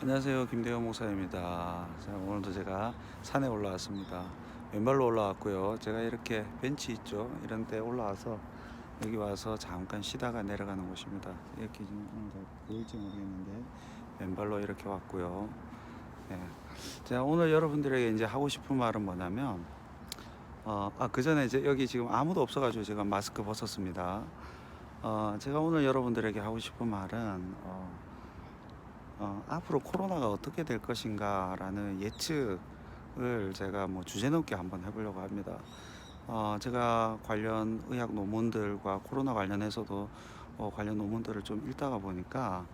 안녕하세요. 김대현 목사입니다. 자, 오늘도 제가 산에 올라왔습니다. 왼발로 올라왔고요. 제가 이렇게 벤치 있죠. 이런 데 올라와서 여기 와서 잠깐 쉬다가 내려가는 곳입니다. 이렇게 좀 오늘 보일지 모르겠는데 왼발로 이렇게 왔고요. 네. 제가 오늘 여러분들에게 이제 하고 싶은 말은 뭐냐면 그 전에 이제 여기 지금 아무도 없어가지고 제가 마스크 벗었습니다. 제가 오늘 여러분들에게 하고 싶은 말은 앞으로 코로나가 어떻게 될 것인가라는 예측을 제가 뭐 주제 넘게 한번 해보려고 합니다. 제가 관련 의학 논문들과 코로나 관련해서도 관련 논문들을 좀 읽다가 보니까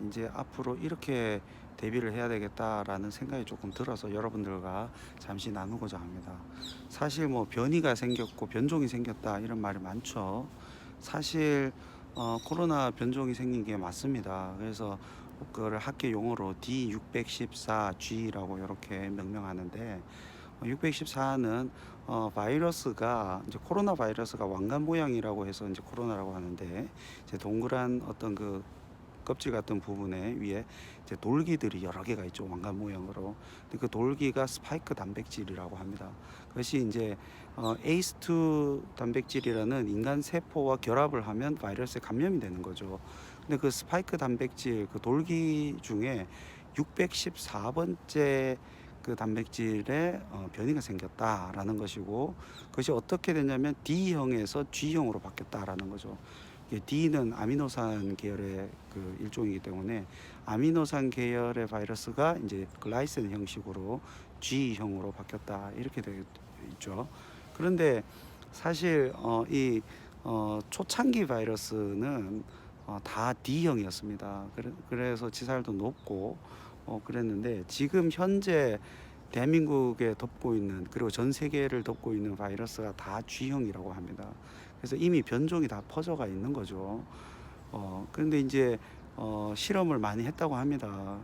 이제 앞으로 이렇게 대비를 해야 되겠다라는 생각이 조금 들어서 여러분들과 잠시 나누고자 합니다. 사실 뭐 변이가 생겼고 변종이 생겼다 이런 말이 많죠. 사실 코로나 변종이 생긴 게 맞습니다. 그래서 그거를 학계 용어로 D614G라고 이렇게 명명하는데 614는 바이러스가 이제 코로나 바이러스가 왕관 모양이라고 해서 이제 코로나라고 하는데 이제 동그란 어떤 그 껍질 같은 부분에 위에 이제 돌기들이 여러 개가 있죠. 왕관 모양으로. 근데 그 돌기가 스파이크 단백질이라고 합니다. 그것이 이제 ACE2 단백질이라는 인간 세포와 결합을 하면 바이러스에 감염이 되는 거죠. 근데 그 스파이크 단백질 그 돌기 중에 614번째 그 단백질에 변이가 생겼다라는 것이고, 그것이 어떻게 되냐면 D형에서 G형으로 바뀌었다라는 거죠. D는 아미노산 계열의 그 일종이기 때문에 아미노산 계열의 바이러스가 이제 글라이센 형식으로 G형으로 바뀌었다 이렇게 되어 있죠. 그런데 사실 이 초창기 바이러스는 다 D형이었습니다. 그래서 치사율도 높고 그랬는데 지금 현재 대한민국에 덮고 있는 그리고 전 세계를 덮고 있는 바이러스가 다 G형이라고 합니다. 그래서 이미 변종이 다 퍼져가 있는 거죠. 그런데 이제 실험을 많이 했다고 합니다.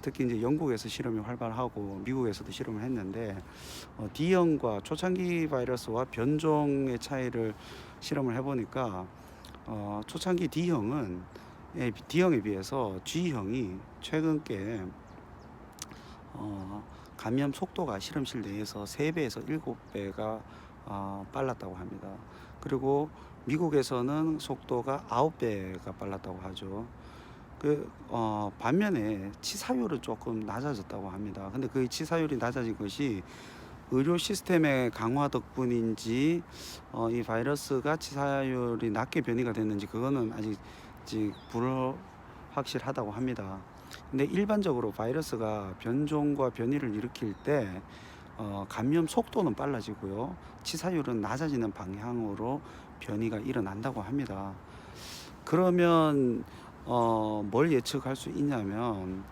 특히 이제 영국에서 실험이 활발하고 미국에서도 실험을 했는데 D형과 초창기 바이러스와 변종의 차이를 실험을 해보니까 초창기 D형에 비해서 G형이 최근 께 감염 속도가 실험실 내에서 3배에서 7배가 빨랐다고 합니다. 그리고 미국에서는 속도가 9배가 빨랐다고 하죠. 반면에 치사율은 조금 낮아졌다고 합니다. 근데 그 치사율이 낮아진 것이 의료 시스템의 강화 덕분인지 이 바이러스가 치사율이 낮게 변이가 됐는지 그거는 아직 불확실하다고 합니다. 근데 일반적으로 바이러스가 변종과 변이를 일으킬 때 감염 속도는 빨라지고요, 치사율은 낮아지는 방향으로 변이가 일어난다고 합니다. 그러면 뭘 예측할 수 있냐면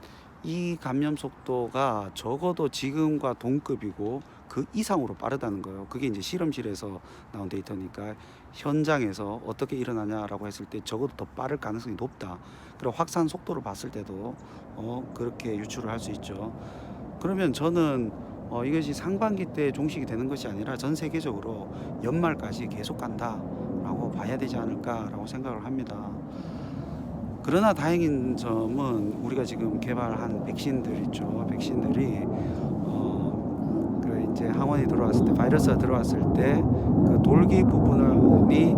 이 감염 속도가 적어도 지금과 동급이고 그 이상으로 빠르다는 거예요. 그게 이제 실험실에서 나온 데이터니까 현장에서 어떻게 일어나냐라고 했을 때 적어도 더 빠를 가능성이 높다. 그리고 확산 속도를 봤을 때도 그렇게 유추를 할 수 있죠. 그러면 저는 이것이 상반기 때 종식이 되는 것이 아니라 전 세계적으로 연말까지 계속 간다라고 봐야 되지 않을까라고 생각을 합니다. 그러나 다행인 점은 우리가 지금 개발한 백신들 있죠. 백신들이 이제 항원이 들어왔을 때, 바이러스가 들어왔을 때 그 돌기 부분이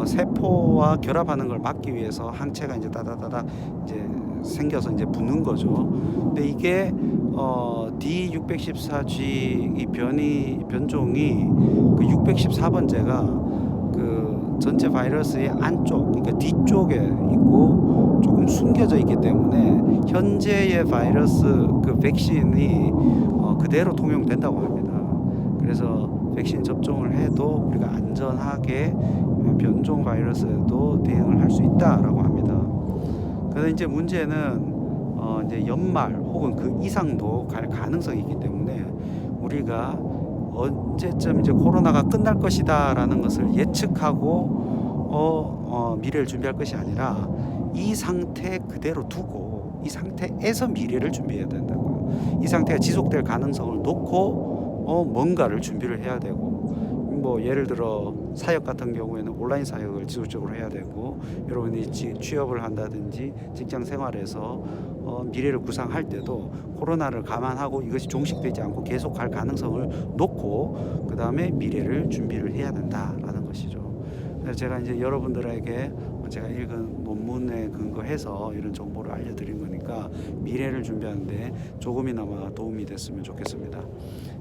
세포와 결합하는 걸 막기 위해서 항체가 이제 다다다다 이제 생겨서 이제 붙는 거죠. 근데 이게 D614G 이 변종이 그 614번째가 그 전체 바이러스의 안쪽, 그러니까 뒤쪽에 있고 조금 숨겨져 있기 때문에 현재의 바이러스 그 백신이 그대로 통용된다고 합니다. 그래서 백신 접종을 해도 우리가 안전하게 변종 바이러스에도 대응을 할 수 있다라고 합니다. 그래서 이제 문제는 이제 연말 혹은 그 이상도 갈 가능성이 있기 때문에 우리가 언제쯤 이제 코로나가 끝날 것이다라는 것을 예측하고 미래를 준비할 것이 아니라 이 상태 그대로 두고 이 상태에서 미래를 준비해야 된다고요. 이 상태가 지속될 가능성을 놓고 뭔가를 준비를 해야 되고, 뭐 예를 들어 사역 같은 경우에는 온라인 사역을 지속적으로 해야 되고, 여러분이 취업을 한다든지 직장 생활에서 미래를 구상할 때도 코로나를 감안하고 이것이 종식되지 않고 계속 갈 가능성을 놓고 그 다음에 미래를 준비를 해야 된다라는 것이죠. 그래서 제가 이제 여러분들에게 제가 읽은 논문에 근거해서 이런 정보를 알려드린 거니까 미래를 준비하는데 조금이나마 도움이 됐으면 좋겠습니다.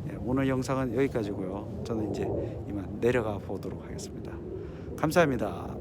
예, 오늘 영상은 여기까지고요. 저는 이제 이만 내려가 보도록 하겠습니다. 감사합니다.